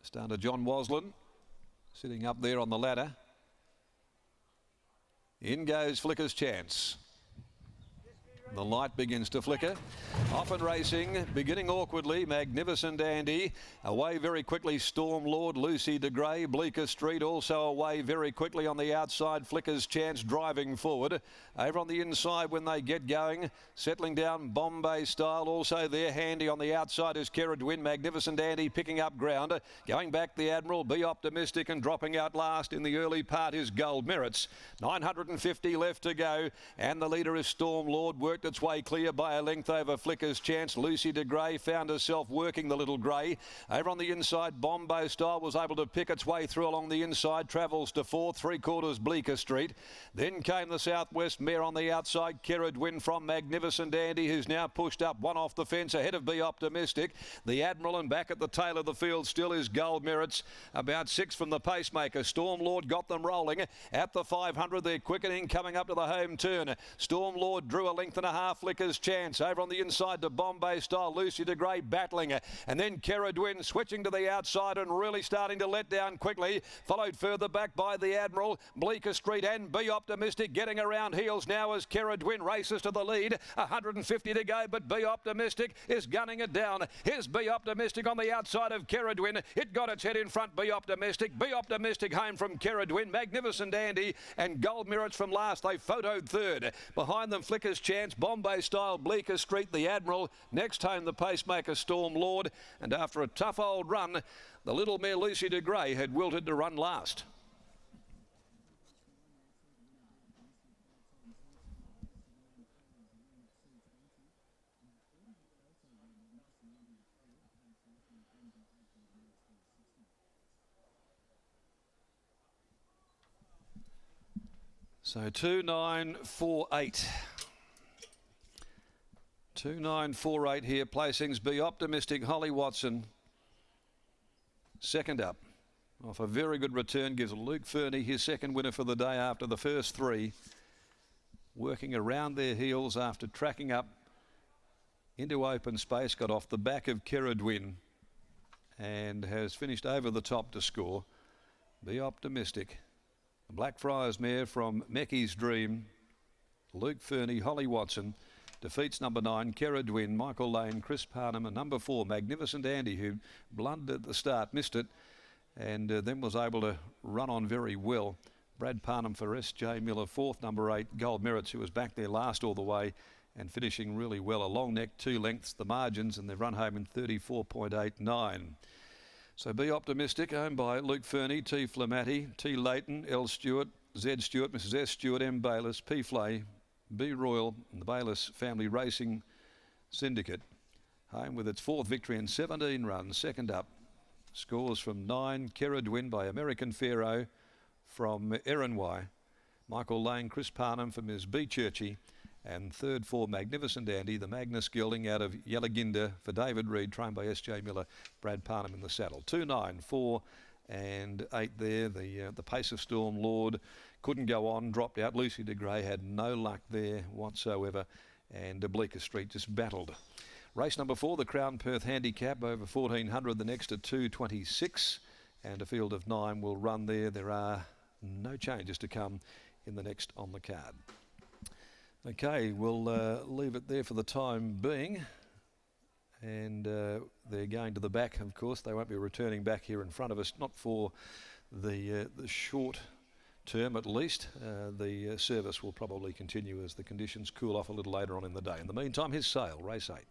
Starter John Waslin sitting up there on the ladder. In goes Flicker's Chance. The light begins to flicker. Off and racing, beginning awkwardly, Magnificent Andy. Away very quickly, Storm Lord, Lucy de Grey, Bleecker Street also away very quickly on the outside. Flicker's Chance driving forward. Over on the inside when they get going, settling down Bombay Style. Also there handy on the outside is Keradwin. Magnificent Andy picking up ground. Going back the Admiral, Be Optimistic, and dropping out last in the early part is Gold Merits. 950 left to go, and the leader is Storm Lord. Worked its way clear by a length over Flicker's Chance. Lucy de Grey found herself working the little grey. Over on the inside, Bombay Style was able to pick its way through along the inside. Travels to fourth, 3/4 Bleecker Street. Then came the Southwest mare on the outside, Keradwin from Magnificent Andy, who's now pushed up one off the fence ahead of Be Optimistic. The Admiral, and back at the tail of the field still is Gold Merits. About 6 from the pacemaker. Storm Lord got them rolling. At the 500, they're quickening, coming up to the home turn. Storm Lord drew a length and a half. Flicker's Chance over on the inside to Bombay Style. Lucy de Grey battling, and then Keradwin switching to the outside and really starting to let down quickly. Followed further back by the Admiral, Bleecker Street, and Be Optimistic getting around heels now as Keradwin races to the lead. 150 to go, but Be Optimistic is gunning it down. Here's Be Optimistic on the outside of Keradwin. It got its head in front. Be Optimistic home from Keradwin. Magnificent Andy and Gold Merits from last. They photoed third. Behind them, Flicker's Chance, Bombay Style, Bleecker Street, the Admiral. Next home, the pacemaker Storm Lord. And after a tough old run, the little mare Lucy de Grey had wilted to run last. So 2948. 2948 here. Placings Be Optimistic, Holly Watson. Second up. Off a very good return. Gives Luke Fernie his second winner for the day after the first three. Working around their heels after tracking up into open space. Got off the back of Keradwin and has finished over the top to score. Be Optimistic. The Blackfriars mare from Meckie's Dream. Luke Fernie, Holly Watson. Defeats number 9, Keradwin, Michael Lane, Chris Parnham, and number 4, Magnificent Andy, who blundered at the start, missed it, and then was able to run on very well. Brad Parnham for S.J. Miller, 4th, number 8, Gold Merits, who was back there last all the way and finishing really well. A long neck, 2 lengths, the margins, and they've run home in 34.89. So Be Optimistic, owned by Luke Fernie, T. Flamati, T. Leighton, L. Stewart, Z. Stewart, Mrs. S. Stewart, M. Bayliss, P. Flay, B. Royal, and the Bayliss Family Racing Syndicate. Home with its 4th victory in 17 runs. Second up, scores from 9, Keradwin by American Pharaoh from Erinwai, Michael Lane, Chris Parnham for Ms. B. Churchy, and third for Magnificent Andy, the Magnus Gelding out of Yallaginda for David Reed, trained by S.J. Miller, Brad Parnham in the saddle. 2, 9, 4 and 8 there. The pace of Storm Lord couldn't go on, dropped out. Lucy de Grey had no luck there whatsoever, and Bleecker Street just battled. Race number 4, the Crown Perth Handicap over 1400, the next at 2:26, and a field of 9 will run there. There are no changes to come in the next on the card. Okay, we'll leave it there for the time being. And they're going to the back, of course. They won't be returning back here in front of us, not for the short term at least. The service will probably continue as the conditions cool off a little later on in the day. In the meantime, here's Sale, race 8.